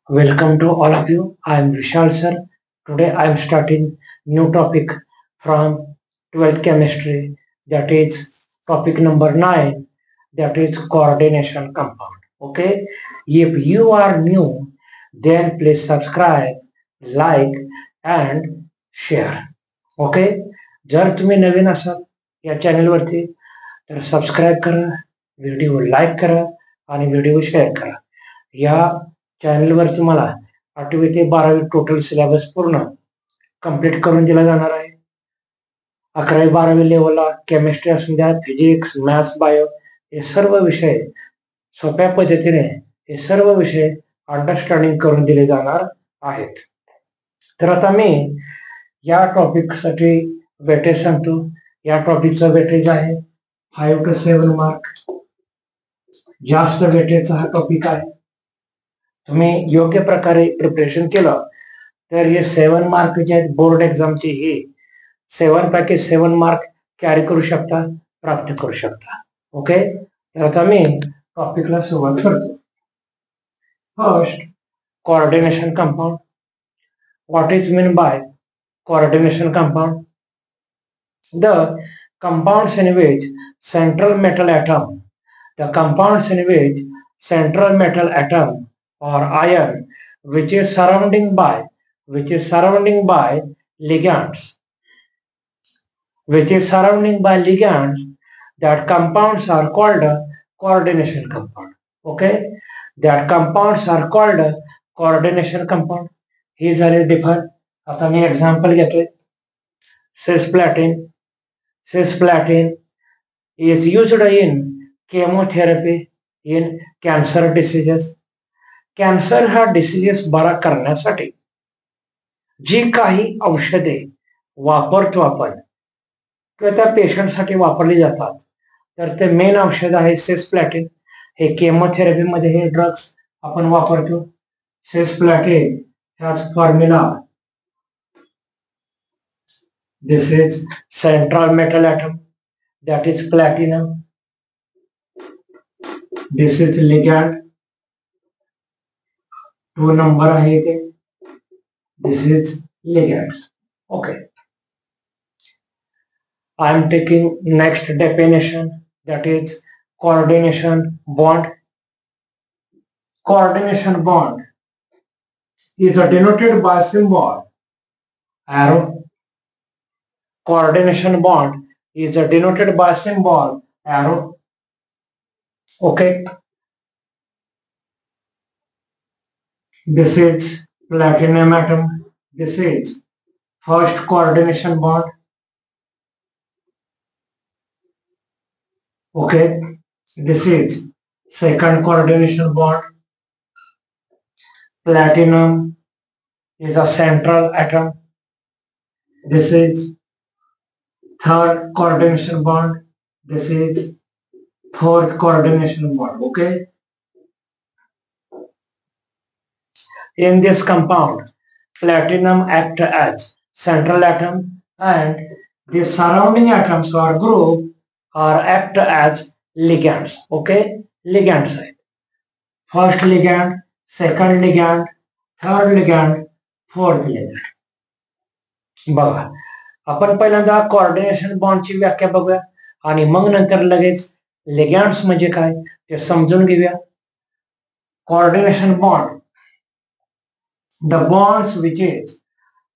Welcome to all of you. I am Vishal sir. Today I am starting new topic from 12th chemistry, that is topic number 9, that is coordination compound. Okay. If you are new, then please subscribe, like and share. Okay. जर तुम्ही नवीन असाल या चॅनलवरती तर subscribe करा, video like करा आणि video share करा. या चॅनलवर तुम्हाला 8वी ते 12वी टोटल सिलेबस पूर्ण कंप्लीट करून दिला जाणार आहे. 11वी-12वी लेवलला केमिस्ट्री असू द्या, फिजिक्स, मॅथ्स, बायो हे सर्व विषय सोप्या पद्धतीने हे सर्व विषय अंडरस्टँडिंग करून दिले जाणार आहेत. तर आता मी या टॉपिकसाठी वेटेज सांगतो. या टॉपिकचा वेटेज आहे 5 to 7 मार्क. जास्त वेटेजचा हा टॉपिक आहे. तुम्ही योग्य प्रकारे प्रिपरेशन केलं तर हे 7 मार्क जे आहेत बोर्ड एक्झामचे हे 7 पैकी 7 मार्क कॅरी करू शकता, प्राप्त करू शकता. ओके. तर आता मी टॉपिकला सुरुवात करतो. First, coordination compound. What is meant by coordination compound? The compounds in which central metal atom, the compounds in which central metal atom or ion which is surrounding by ligands, that compounds are called coordination compound. Okay, that compounds are called coordination compound. ही झाली differ. आता मी example घेतोय. cisplatin is used in chemotherapy in cancer diseases. Cancer हा diseases बरा करण्यासाठी जी काही औषधे वापरतो आपण किंवा त्या पेशंटसाठी वापरली जातात तर ते मेन औषध आहे सिस्प्लॅटिन. हे केमोथेरपी मध्ये हे ड्रग्स आपण वापरतो. सिस्प्लॅटिन has formula. This is central metal atom, that is platinum. This is ligand. 2 number आहे ते. This is ligands. Okay. I am taking next definition, that is coordination bond. Coordination bond is denoted by symbol arrow. Coordination bond is denoted by symbol arrow. Okay. This is platinum atom. This is first coordination bond. Okay. This is second coordination bond. Platinum is a central atom. This is third coordination bond. This is fourth coordination bond. Okay. In this compound, platinum acts as central atom and the surrounding atoms or group are act as ligands. Okay. Ligands आहेत. First ligand, second ligand, third ligand, fourth ligand. बघा, आपण पहिल्यांदा coordination बॉन्डची व्याख्या बघूया आणि मग नंतर लगेच लिगॅंड्स म्हणजे काय ते समजून घेऊया. Coordination bond, the bonds which is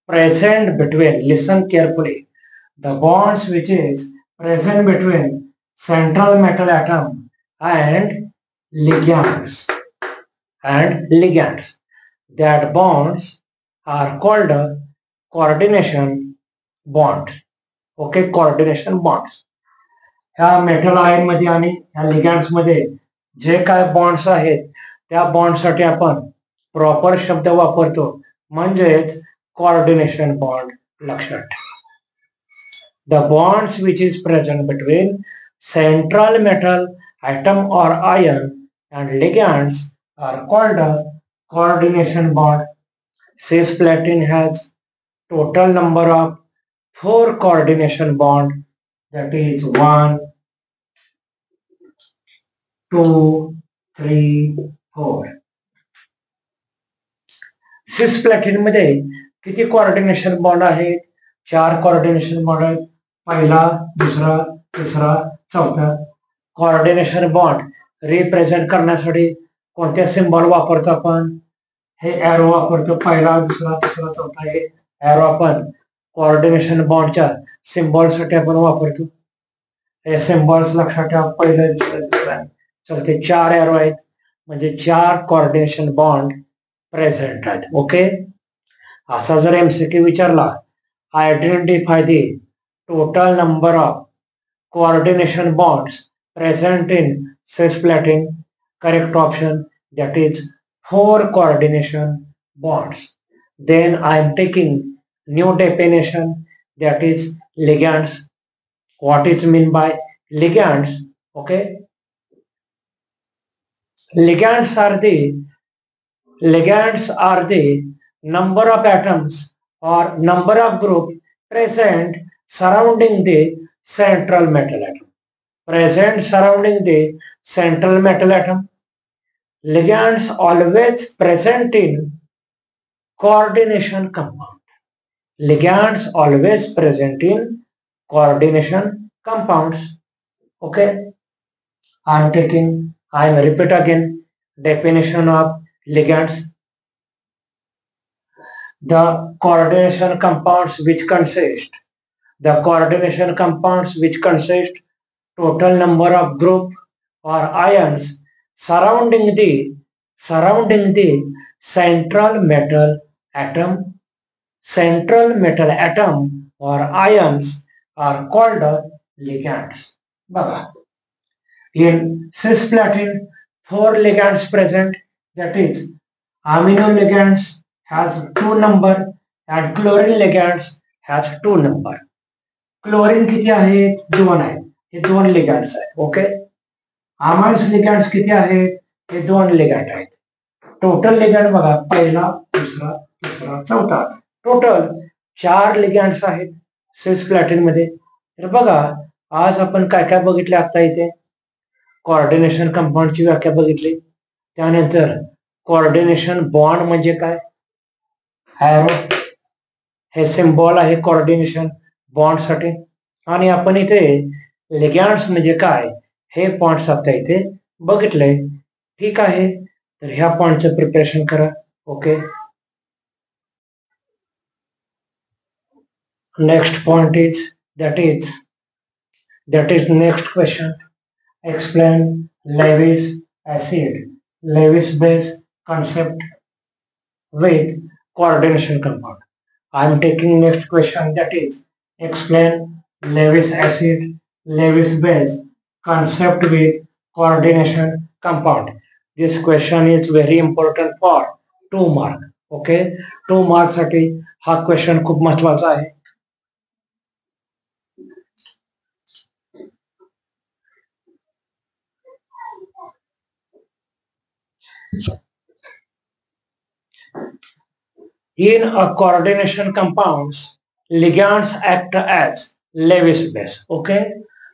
present between, listen carefully, the bonds which is present between central metal atom and ligands, that bonds are called coordination bonds. Okay, coordination bonds. ह्या मेटल आयन मध्ये आणि ह्या लिगॅंड्स मध्ये जे काय bonds आहेत त्या बॉन्डसाठी आपण proper शब्द वापरतो म्हणजेच कोऑर्डिनेशन बॉन्ड. लक्षात ठेवा. The bonds which is present between central metal atom or ion and ligands are called coordination bond. Cisplatin has total number of 4 coordination bond, that is 1, 2, 3, 4. सिस्प्लॅटिन मध्ये किती कोऑर्डिनेशन बॉन्ड आहेत? 4 coordination bond आहेत. पहिला, दुसरा, तिसरा, चौथा. कोऑर्डिनेशन बॉन्ड रिप्रेझेंट करण्यासाठी कोणत्या सिम्बॉल वापरतो आपण? हे एरो वापरतो. पहिला, दुसरा, तिसरा, चौथा हे एरो आपण कोऑर्डिनेशन बॉन्डच्या सिम्बॉलसाठी आपण वापरतो. हे सिम्बॉल्स लक्षात ठेवा. पहिलं, दुसरं, तिसरं, चौथे 4 एरो आहेत, म्हणजे 4 कोऑर्डिनेशन बॉन्ड प्रेझेंट आहेत. ओके. असा जर एमसीक्यू विचारला, identify the total number of coordination bonds present in cisplatin, correct option, that is 4 coordination bonds. Then I am taking new definition, that is ligands. What is mean by ligands? Okay, ligands are the number of atoms or number of group present surrounding the central metal atom. Present surrounding the central metal atom. Ligands always present in coordination compound. Ligands always present in coordination compounds. Okay. I am repeat again definition of ligands. The coordination compounds which consist total number of group or ions surrounding the central metal atom. Central metal atom or ions are called ligands. In cisplatin 4 ligands present, that is amino ligands has 2 number and chlorine ligands has 2 number. Chlorine किती आहेत? 2 आहेत. हे 2 लिगँड्स आहेत. Okay. Amines लिगँड्स किती आहेत? हे 2 ligand आहेत. Total ligand बघा, पहिला, दुसरा, तिसरा, चौथा. टोटल 4 लिगँड्स आहेत सिस्प्लॅटिन मध्ये. तर बघा, आज आपण काय काय बघितले आता इथे? कोऑर्डिनेशन कंपाऊंडची व्याख्या बघितली. त्यानंतर कोऑर्डिनेशन बॉन्ड म्हणजे काय? एरो हे सिम्बॉल आहे कोऑर्डिनेशन बॉन्ड साठी. आणि आपण इथे लिगँड्स म्हणजे काय हे पॉइंट्स आता इथे बघितलंय. ठीक आहे. तर ह्या पॉइंटचं प्रिपरेशन करा. Okay. Next point is that is next question. Explain Lewis acid, Lewis base concept with coordination compound. I am taking next question, that is explain Lewis acid, Lewis base concept with coordination compound. This question is very important for 2 mark. Okay, 2 mark साठी हा question खूप महत्वाचा आहे. In a coordination compounds, ligands act as Lewis base. Okay,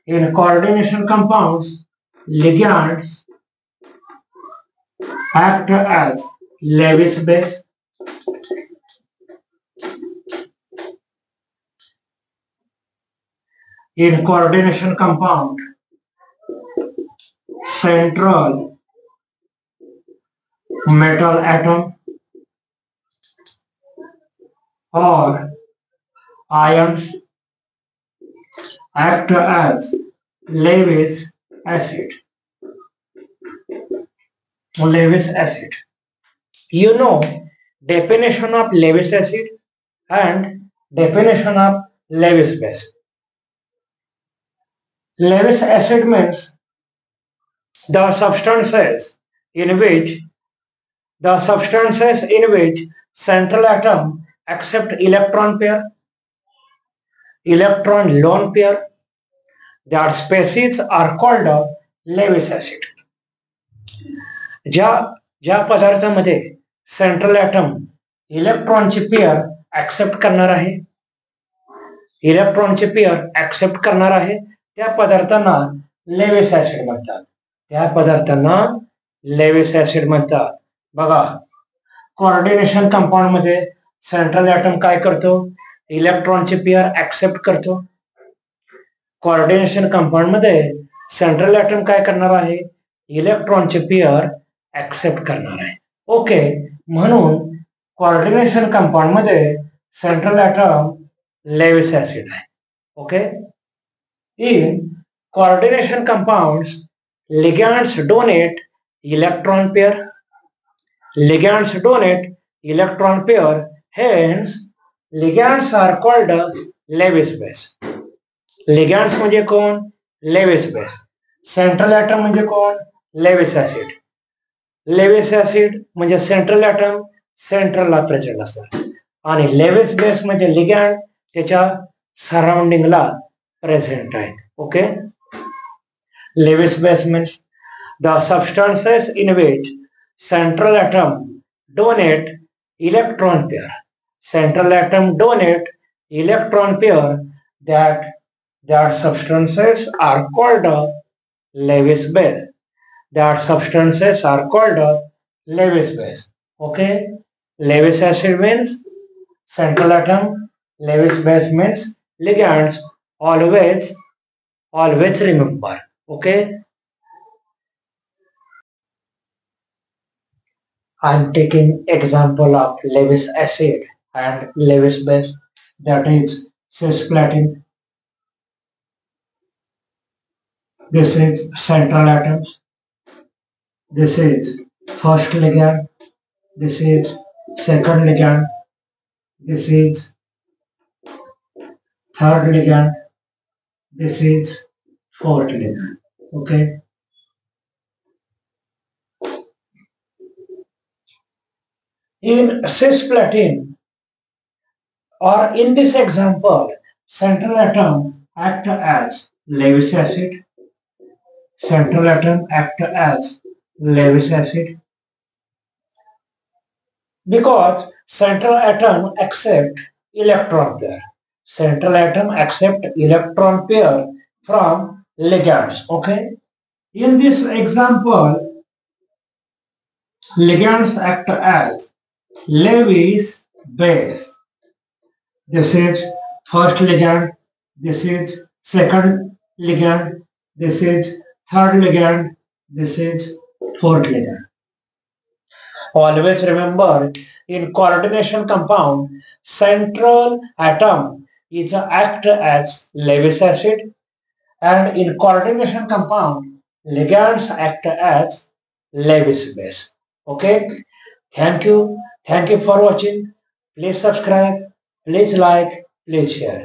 in coordination compounds, ligands act as Lewis base. In coordination compound, central metal atom or ions act as Lewis acid. Lewis acid. You know definition of Lewis acid and definition of Lewis base. Lewis acid means the substances in which central atom accept electron lone pair. That species are called Lewis acid. ज्या पदार्थामध्ये central atom इलेक्ट्रॉनची pair accept करणार आहे, त्या पदार्थांना Levi's acid म्हणतात. बघा, coordination compound मध्ये सेंट्रल ॲटम काय करतो? इलेक्ट्रॉनचे पेअर ऍक्सेप्ट करतो. कोऑर्डिनेशन कंपाऊंड मध्ये सेंट्रल ॲटम काय करणार आहे? इलेक्ट्रॉनचे पेअर ऍक्सेप्ट करणार आहे. ओके, म्हणून कोऑर्डिनेशन कंपाऊंड मध्ये सेंट्रल ॲटम लेविस ऍसिड आहे. Okay, in coordination compounds ligands donate electron pair. Ligands donate electron pair, hence ligands are called Lewis base. Ligands म्हणजे कोण? Lewis base. सेंट्रल ॲटम म्हणजे कोण? Lewis acid. Lewis acid म्हणजे central atom सेंट्रलला present असतात आणि Lewis base म्हणजे ligand त्याच्या सराउंडिंगला प्रेझेंट आहे. Okay, Lewis base means the substances in which central atom donate electron pair. Central atom donate electron pair, that substances are called Lewis base. That substances are called Lewis base. Okay, Lewis acid means central atom, Lewis base means ligands. Always remember. Okay, I'm taking example of Lewis acid and Lewis base, that is cisplatin. This is central atom. This is first ligand. This is second ligand. This is third ligand. This is fourth ligand. Okay. In cisplatin, or in this example, central atom act as Lewis acid. Central atom act as Lewis acid because central atom accept electron pair. Central atom accept electron pair from ligands. Okay. In this example, ligands act as Lewis base. This is first ligand. This is second ligand. This is third ligand. This is fourth ligand. Always remember, in coordination compound, central atom is act as Lewis acid, and in coordination compound, ligands act as Lewis base. Okay, thank you for watching. Please subscribe, please like, please share.